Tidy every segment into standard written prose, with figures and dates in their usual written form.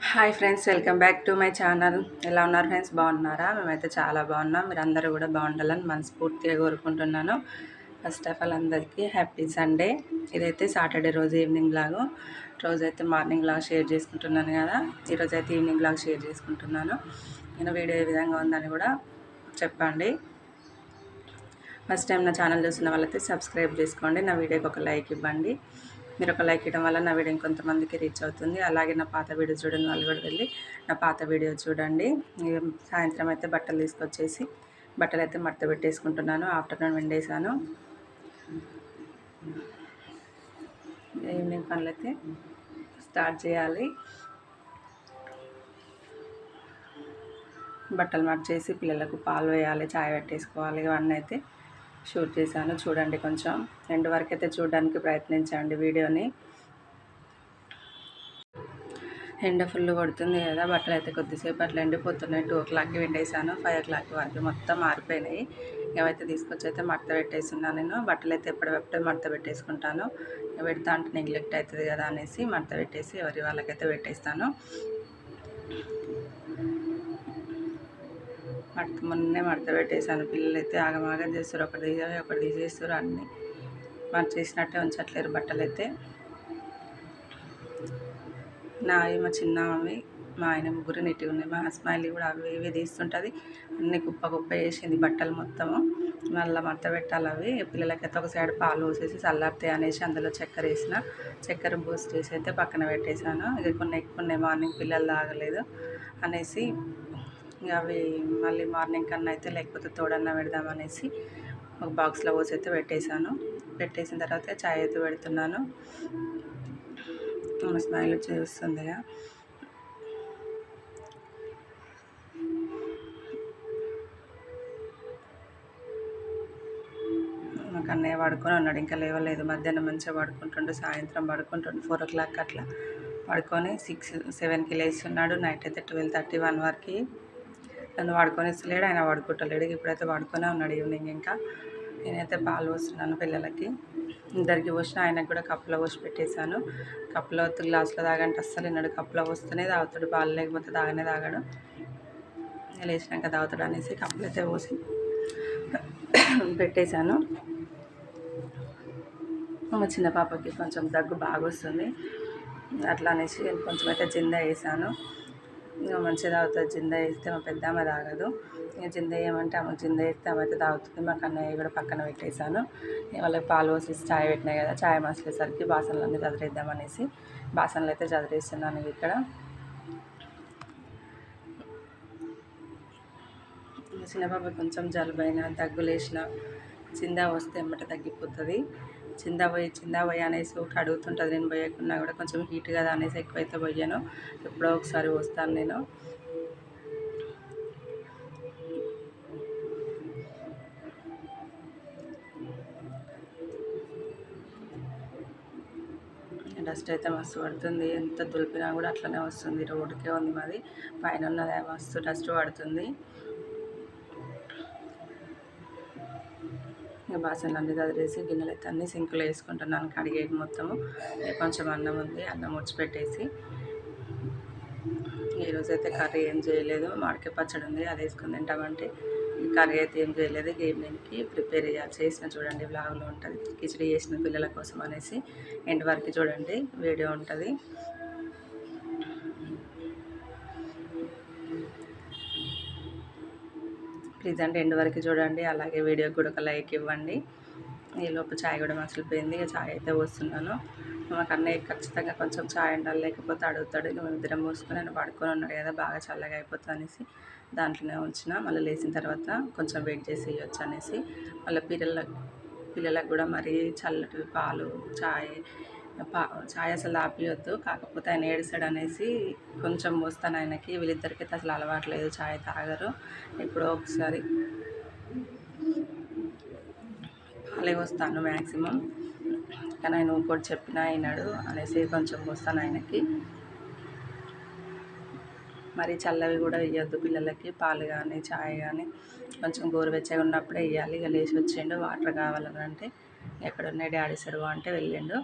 Hi friends, welcome back to my channel. ఎలా ఉన్నారు friends? బాగున్నారా? మేమైతే చాలా బాగున్నాం. మీరందరూ కూడా బాగుండాలని మనస్ఫూర్తిగా కోరుకుంటున్నాను. ఫస్ట్ ఆఫ్ ఆల్ అందరికీ హ్యాపీ సండే. ఇదైతే సాటర్డే రోజు ఈవినింగ్ లాగు. రోజైతే మార్నింగ్ లాగా షేర్ చేసుకుంటున్నాను కదా, ఈరోజైతే ఈవినింగ్ లాగా షేర్ చేసుకుంటున్నాను. నేను వీడియో ఏ విధంగా ఉందని కూడా చెప్పండి. ఫస్ట్ టైం నా ఛానల్ చూసిన వాళ్ళైతే సబ్స్క్రైబ్ చేసుకోండి. నా వీడియోకి ఒక లైక్ ఇవ్వండి. మీరు ఒక లైక్ ఇవ్వడం వల్ల నా వీడియో ఇంకొంతమందికి రీచ్ అవుతుంది. అలాగే నా పాత వీడియో చూడని వాళ్ళు కూడా వెళ్ళి నా పాత వీడియో చూడండి. సాయంత్రం అయితే బట్టలు తీసుకొచ్చేసి బట్టలు అయితే మడత పెట్టేసుకుంటున్నాను. ఆఫ్టర్నూన్ వండేసాను. ఈవినింగ్ పనులు అయితే స్టార్ట్ చేయాలి. బట్టలు మర్చేసి పిల్లలకు పాలు వేయాలి, చాయ్ పెట్టేసుకోవాలి. ఇవన్నీ అయితే షూట్ చేశాను. చూడండి, కొంచెం ఎండ్ వరకు అయితే చూడడానికి ప్రయత్నించండి వీడియోని. ఎండ ఫుల్ కొడుతుంది కదా, బట్టలు అయితే కొద్దిసేపు అట్లా ఎండిపోతున్నాయి. 2 o'clockకి విండేసాను. 5 o'clock వరకు మొత్తం ఆరిపోయినాయి. ఇవైతే తీసుకొచ్చి అయితే మడత పెట్టేస్తున్నాను. నేను బట్టలు అయితే ఎప్పటికప్పుడు మడత పెట్టేసుకుంటాను. పెడతా అంటే నెగ్లెక్ట్ అవుతుంది కదా అనేసి మడత పెట్టేసి ఎవరి వాళ్ళకైతే పెట్టేస్తాను. మొన్నే మడత పెట్టేశాను. పిల్లలు అయితే ఆగమాగం చేస్తారు, ఒకటి తీసేస్తారు. అన్నీ మరి చేసినట్టే ఉంచట్లేరు బట్టలు అయితే. నావి మా చిన్న మమ్మీ, మా ఆయన ముగ్గురు నీట్గా ఉన్నాయి. మా స్మైలీ కూడా అవి ఇవి తీస్తుంటుంది. అన్నీ కుప్ప వేసింది బట్టలు మొత్తము. మళ్ళీ మడత పెట్టాలి అవి. పిల్లలకైతే ఒక సైడ్ పాలు పోసేసి చల్లారితే అనేసి అందులో చక్కెర బూస్ట్ చేసి అయితే పక్కన పెట్టేశాను. ఇక కొన్ని మార్నింగ్ పిల్లలు తాగలేదు అనేసి ఇక అవి మళ్ళీ మార్నింగ్ కన్నా అయితే లేకపోతే తోడన్నా పెడదామనేసి ఒక బాక్స్లో పోసి అయితే పెట్టేసిన తర్వాత చాయ్ అయితే పెడుతున్నాను. స్మైల్ చూస్తుందిగా. మాకు అన్నయ్య పడుకొని ఉన్నాడు, ఇంకా లేవలేదు. మధ్యాహ్నం మంచిగా పడుకుంటుండు, సాయంత్రం పడుకుంటుండు 4 o'clock అట్లా పడుకొని 7కి లేస్తున్నాడు. నైట్ అయితే 12:30, 1 వరకు నన్ను పడుకొని ఇస్తలేడు, ఆయన పడుకుంటలేడు. ఇప్పుడైతే పడుకొనే ఉన్నాడు. ఈవినింగ్ ఇంకా నేనైతే పాలు పోస్తున్నాను పిల్లలకి. ఇద్దరికి పోసిన, ఆయనకు కూడా కప్పులో పోసి పెట్టేశాను. కప్పులో గ్లాసులో తాగంటే అస్సలు విన్నాడు. కప్పులో పోస్తేనే తాగుతాడు పాలు, లేకపోతే తాగడు. లేచినాక తాగుతాడు అనేసి కప్పులో అయితే పోసి పెట్టేశాను. మా చిన్న పాపకి కొంచెం దగ్గు బాగా వస్తుంది, అట్లా అనేసి కొంచెం అయితే జిందా వేసాను. ఇంకా మంచిగా తాగుతుంది. జిందా వేస్తే మా పెద్దమ్మ తాగదు. ఇంకా జిందా వేయమంటే ఆమెకు జిందా వేస్తే ఆమె అయితే తాగుతుంది. మా కన్నయ్య కూడా పక్కన పెట్టేశాను. వాళ్ళకి పాలు పోసి చాయ్ పెట్టినాయి కదా, చాయ్ మసిలేసరికి బాసనలన్నీ చదిరేద్దామనేసి బాసనలు అయితే చదిరేస్తున్నాను. ఇక్కడ చిన్నపాప కొంచెం జలుబైన దగ్గులేసిన చిందా వస్తే ఎమ్మట తగ్గిపోతుంది. చిందా పోయి అనేసి ఒకటి అడుగుతుంటుంది. నేను పోయకున్నా కూడా కొంచెం హీట్ కదా అనేసి ఎక్కువైతే పోయాను. ఎప్పుడో ఒకసారి వస్తాను నేను. డస్ట్ అయితే మస్తు పడుతుంది. ఎంత దులిపినా కూడా అట్లనే వస్తుంది. రోడ్డుకే ఉంది మాది, పైన ఉన్నది మస్తు డస్ట్ పడుతుంది. ఇక బాసనలు అన్నీ చదివేసి గిన్నెలు అయితే అన్నీ సింకులో వేసుకుంటున్నాను కడిగేకి మొత్తము. కొంచెం అన్నం ఉంది, అన్నం ముడిచిపెట్టేసి ఈరోజు అయితే కర్రీ ఏం చేయలేదు. మామిడికాయ పచ్చడి ఉంది, అది వేసుకొని తింటామంటే కర్రీ అయితే ఏం చేయలేదు. ఈవినింగ్కి ప్రిపేర్ చేసిన చూడండి, బ్లాగ్లో ఉంటుంది. కిచిడి చేసిన పిల్లల కోసం అనేసి ఎండ్ వరకు చూడండి, వీడియో ఉంటుంది. ప్లీజ్ అంటే ఎండ్ వరకు చూడండి. అలాగే వీడియోకి కూడా ఒక లైక్ ఇవ్వండి. ఈలోపు చాయ్ కూడా మసిలిపోయింది. ఇక చాయ్ అయితే పోస్తున్నాను. మాకు అన్నయ్య ఖచ్చితంగా కొంచెం చాయ్ ఉండాలి, లేకపోతే అడుగుతాడు. ఇక మేము ఇద్దరం పోసుకొని ఆయన పడుకొని ఉన్నాడు కదా, బాగా చల్లగా అయిపోతుంది అనేసి దాంట్లోనే ఉంచిన. మళ్ళీ లేచిన తర్వాత కొంచెం వెయిట్ చేసి ఇవ్వచ్చు అనేసి మళ్ళీ పిల్లలకు కూడా మరి చల్లటి పాలు చాయ్ అసలు ఆపియొద్దు. కాకపోతే ఆయన ఏడుస్తాడు అనేసి కొంచెం పోస్తాను ఆయనకి. వీళ్ళిద్దరికైతే అసలు అలవాట్లేదు, చాయ్ తాగరు. ఎప్పుడో ఒకసారి పాలే వస్తాను మ్యాక్సిమం. కానీ ఆయన ఇంకోటి చెప్పినా అయినాడు అనేసి కొంచెం పోస్తాను ఆయనకి. మరి చల్లవి కూడా ఇవ్వద్దు పిల్లలకి, పాలు కానీ చాయ్ కానీ కొంచెం గోరువెచ్చగా ఉన్నప్పుడే ఇవ్వాలి. ఇక లేచి వచ్చిండు, వాటర్ కావాలని అంటే ఎక్కడున్నాయి డాడీ సరువు అంటే వెళ్ళిండు.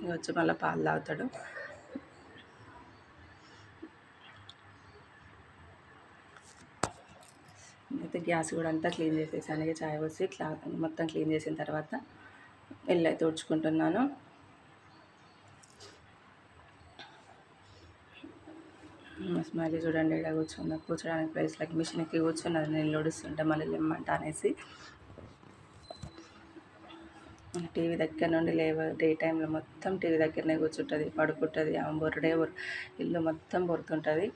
ఇక వచ్చి మళ్ళీ పాలు తాగుతాడు. అయితే గ్యాస్ కూడా అంతా క్లీన్ చేసేసాను. ఇక చాయ్ పోసి మొత్తం క్లీన్ చేసిన తర్వాత ఇల్లు అయితే తుడుచుకుంటున్నాను. స్మైలీ చూడండి ఇక్కడ కూర్చోడానికి ప్లేస్లోకి మిషన్కి కూర్చున్నది. నేను లొడుస్తుంటే మళ్ళీ లేమ్మంట అనేసి టీవీ దగ్గర నుండి డే టైంలో మొత్తం టీవీ దగ్గరనే కూర్చుంటుంది, పడుకుంటుంది. ఆమె బొరుడే ఇల్లు మొత్తం బొరుతుంటుంది.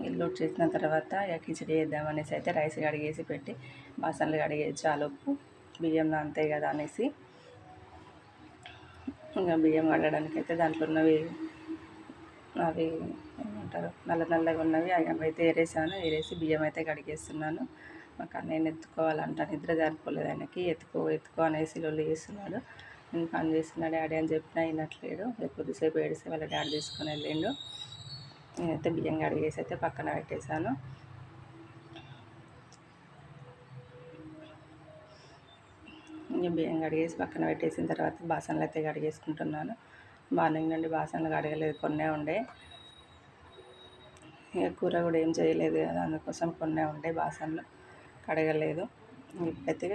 ఇల్లు చేసిన తర్వాత ఇక కిచడి వేద్దామనేసి అయితే రైస్ కడిగేసి పెట్టి బాసనలు కడిగేసి చాలుప్పు బియ్యం నాంతాయి కదా అనేసి ఇంకా బియ్యం కడగడానికి అయితే దాంట్లో ఉన్నవి అవి ఏమంటారు నల్లగా ఉన్నవి అవి అయితే ఏరేసి బియ్యం అయితే కడిగేస్తున్నాను. మాకు నేను ఎత్తుకోవాలంట, నిద్ర సరిపోలేదు ఆయనకి. ఎత్తుకో అనేసి లొల్లి చేస్తున్నాడు. నేను పని చేస్తున్నా డాడీ అని చెప్పినా వినట్లేడు. కొద్దిసేపు ఏడిస్తే వాళ్ళ డాడీ తీసుకొని వెళ్ళిండు. నేనైతే బియ్యం కడిగేసి అయితే పక్కన పెట్టేశాను. బియ్యం కడిగేసి పక్కన పెట్టేసిన తర్వాత బాసనలు అయితే కడిగేసుకుంటున్నాను. మార్నింగ్ నుండి బాసనలు కడగలేదు, కొన్నే ఉండే. ఇక కూర కూడా ఏం చేయలేదు కదా, అందుకోసం కొన్నే ఉండే బాసనలు కడగలేదు. ఇప్పుడైతే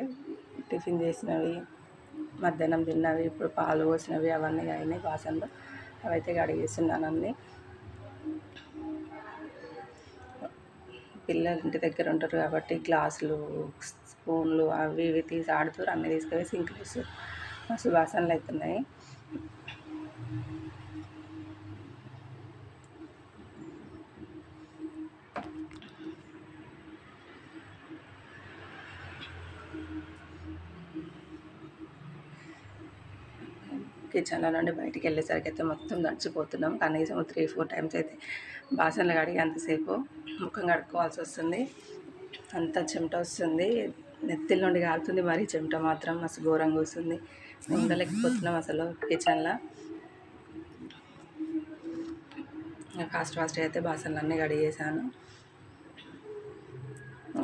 టిఫిన్ చేసినవి, మధ్యాహ్నం తిన్నవి, ఇప్పుడు పాలు పోసినవి అవన్నీ అయినాయి బాసనలు. అవైతే కడిగేస్తున్నాను అన్నీ. పిల్లలు ఇంటి దగ్గర ఉంటారు కాబట్టి గ్లాసులు, స్పూన్లు అవి ఇవి తీసి ఆడుతారు, అన్నీ తీసుకొని సింక్లో వేస్తారు. మస్తు బాసనలు అవుతున్నాయి. కిచెన్లో నుండి బయటికి వెళ్ళేసరికి అయితే మొత్తం తడిచిపోతున్నాం. కనీసం 3-4 టైమ్స్ అయితే బాసనలు కడిగి అంతసేపు ముఖం కడుక్కోవాల్సి వస్తుంది. అంత చెమట వస్తుంది, నెత్తిల నుండి కాలుతుంది. మరీ చెమట మాత్రం మస్తు ఘోరంగా వస్తుంది. ఉండలేకపోతున్నాం అసలు కిచెన్లో. ఫాస్ట్గా అయితే బాసనలు అన్నీ కడిగేసాను.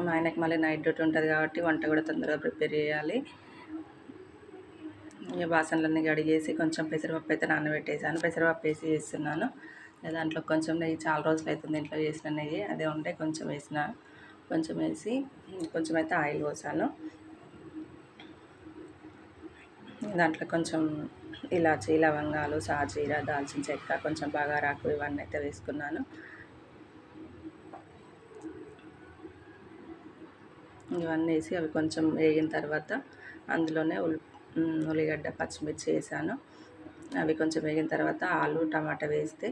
మా ఆయనకి మళ్ళీ నైట్ డ్యూటీ ఉంటుంది కాబట్టి వంట కూడా తొందరగా ప్రిపేర్ చేయాలి. ఇక బాసనలన్నీ కడిగేసి కొంచెం పెసరపప్పు అయితే నానబెట్టేసాను. పెసరపప్పు వేసి చేస్తున్నాను. దాంట్లో కొంచెం నెయ్యి, చాలా రోజులు అవుతుంది ఇంట్లో చేసిన నెయ్యి, అదే ఉంటే కొంచెం వేసిన. కొంచెం వేసి కొంచెం అయితే ఆయిల్ పోసాను. దాంట్లో కొంచెం ఇలాచి, లవంగాలు, సాజీర, దాల్చిన చెక్క, కొంచెం బగారాకు ఇవన్నీ అయితే వేసుకున్నాను. ఇవన్నీ వేసి అవి కొంచెం వేగిన తర్వాత అందులోనే ఉల్లిగడ్డ, పచ్చిమిర్చి వేసాను. అవి కొంచెం వేగిన తర్వాత ఆలు, టమాటా వేస్తే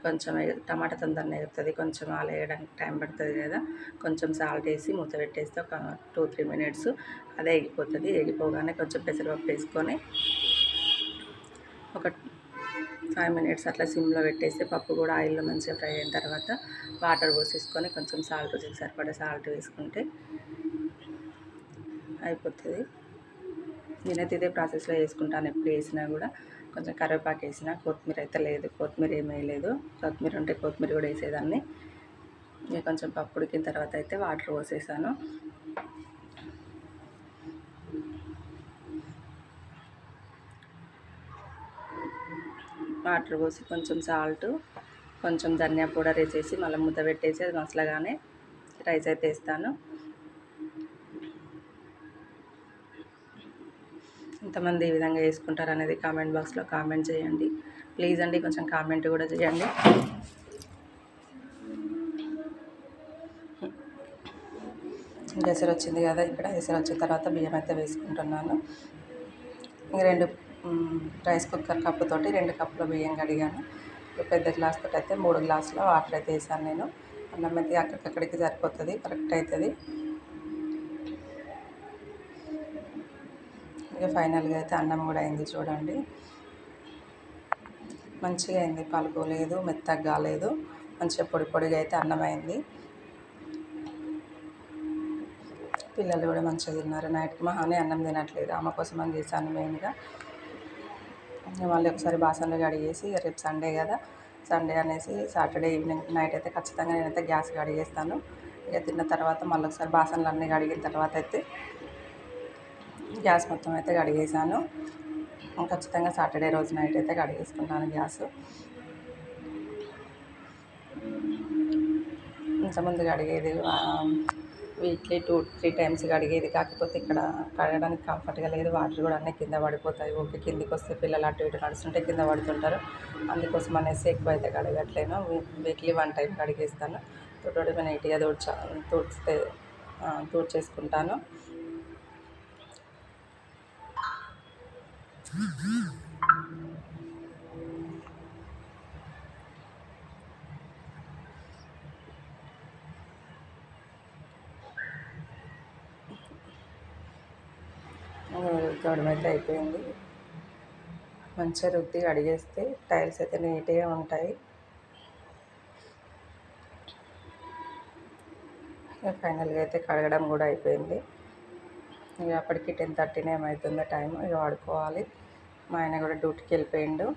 కొంచెం టమాటా తొందరగా వేగుతుంది. కొంచెం ఆలు వేయడానికి టైం పడుతుంది కదా, కొంచెం సాల్ట్ వేసి మూత పెట్టేస్తే ఒక 2-3 మినిట్స్ అదే వేగిపోతుంది. వేగిపోగానే కొంచెం పెసరపప్పు వేసుకొని ఒక 5 మినిట్స్ అట్లా సిమ్లో పెట్టేస్తే పప్పు కూడా ఆయిల్లో మంచిగా ఫ్రై అయిన తర్వాత వాటర్ పోసేసుకొని కొంచెం సాల్ట్, రుచికి సరిపడా సాల్ట్ వేసుకుంటే అయిపోతుంది. నేనైతే ఇదే ప్రాసెస్లో వేసుకుంటాను ఎప్పుడు వేసినా కూడా. కొంచెం కరివేపాకు వేసిన, కొత్తిమీర అయితే లేదు, కొత్తిమీర ఏమీ వేయలేదు. కొత్తిమీర ఉంటే కొత్తిమీర కూడా వేసేదాన్ని. ఇక కొంచెం పప్పు ఉడికిన తర్వాత అయితే వాటర్ పోసేసాను. వాటర్ పోసి కొంచెం సాల్ట్, కొంచెం ధనియా పౌడర్ వేసేసి మళ్ళీ మూత పెట్టేసి అది మసలగానే రైస్ అయితే వేస్తాను. ఎంతమంది ఈ విధంగా వేసుకుంటారు అనేది కామెంట్ బాక్స్లో కామెంట్ చేయండి ప్లీజ్ అండి. కొంచెం కామెంట్ కూడా చేయండి. ఎసరు వచ్చింది కదా, ఇక్కడ ఎసరు వచ్చిన తర్వాత బియ్యం అయితే వేసుకుంటున్నాను. 2 రైస్ కుక్కర్ కప్పుతోటి 2 కప్పుల బియ్యం కడిగాను. పెద్ద గ్లాస్ తోటి అయితే 3 గ్లాసుల వాటర్ అయితే వేసాను నేను. అన్నం అయితే అక్కడికి సరిపోతుంది, కరెక్ట్ అవుతుంది. ఇక ఫైనల్గా అయితే అన్నం కూడా అయింది చూడండి. మంచిగా అయింది, పలుకోలేదు, మెత్తగా కాలేదు, మంచిగా పొడిగా అయితే అన్నం అయింది. పిల్లలు కూడా మంచిగా తిన్నారు. నైట్కి మహానే అన్నం తినట్లేదు, ఆమె కోసం అని చేశాను మెయిన్గా. మళ్ళీ ఒకసారి బాసనలు కడిగేసి రేపు సండే కదా, సండే అనేసి సాటర్డే ఈవినింగ్ నైట్ అయితే ఖచ్చితంగా నేనైతే గ్యాస్ కడిగేస్తాను. ఇక తిన్న తర్వాత మళ్ళీ ఒకసారి బాసనలు అన్నీ కడిగిన తర్వాత అయితే గ్యాస్ మొత్తం అయితే కడిగేసాను. ఖచ్చితంగా సాటర్డే రోజు నైట్ అయితే కడిగేసుకుంటాను గ్యాస్. ఇంతకుముందు కడిగేది వీక్లీ 2-3 టైమ్స్ కడిగేది. కాకపోతే ఇక్కడ కడగడానికి కంఫర్ట్గా లేదు. వాటర్ కూడా అన్నీ కింద పడిపోతాయి. ఓకే, కిందికి వస్తే పిల్లలు అటు ఇటు నడుస్తుంటే కింద పడుతుంటారు. అందుకోసం అనేసి ఎక్కువ అయితే కడగట్లేను. Weekly 1 time కడిగేస్తాను. తోటి నీట్గా తుడిచేసుకుంటాను. రుద్దడం అయితే అయిపోయింది. మంచిగా రుద్ది కడిగేస్తే టైల్స్ అయితే నీట్గా ఉంటాయి. ఫైనల్గా అయితే కడగడం కూడా అయిపోయింది. ఇక అప్పటికి 10:30 ఏమవుతుందో టైం. ఇక వాడుకోవాలి. మా ఆయన కూడా డ్యూటీకి వెళ్ళిపోయిండు.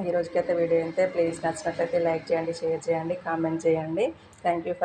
ఈరోజుకైతే వీడియో అయితే ప్లీజ్ నచ్చినట్లయితే లైక్ చేయండి, షేర్ చేయండి, కామెంట్ చేయండి. Thank you for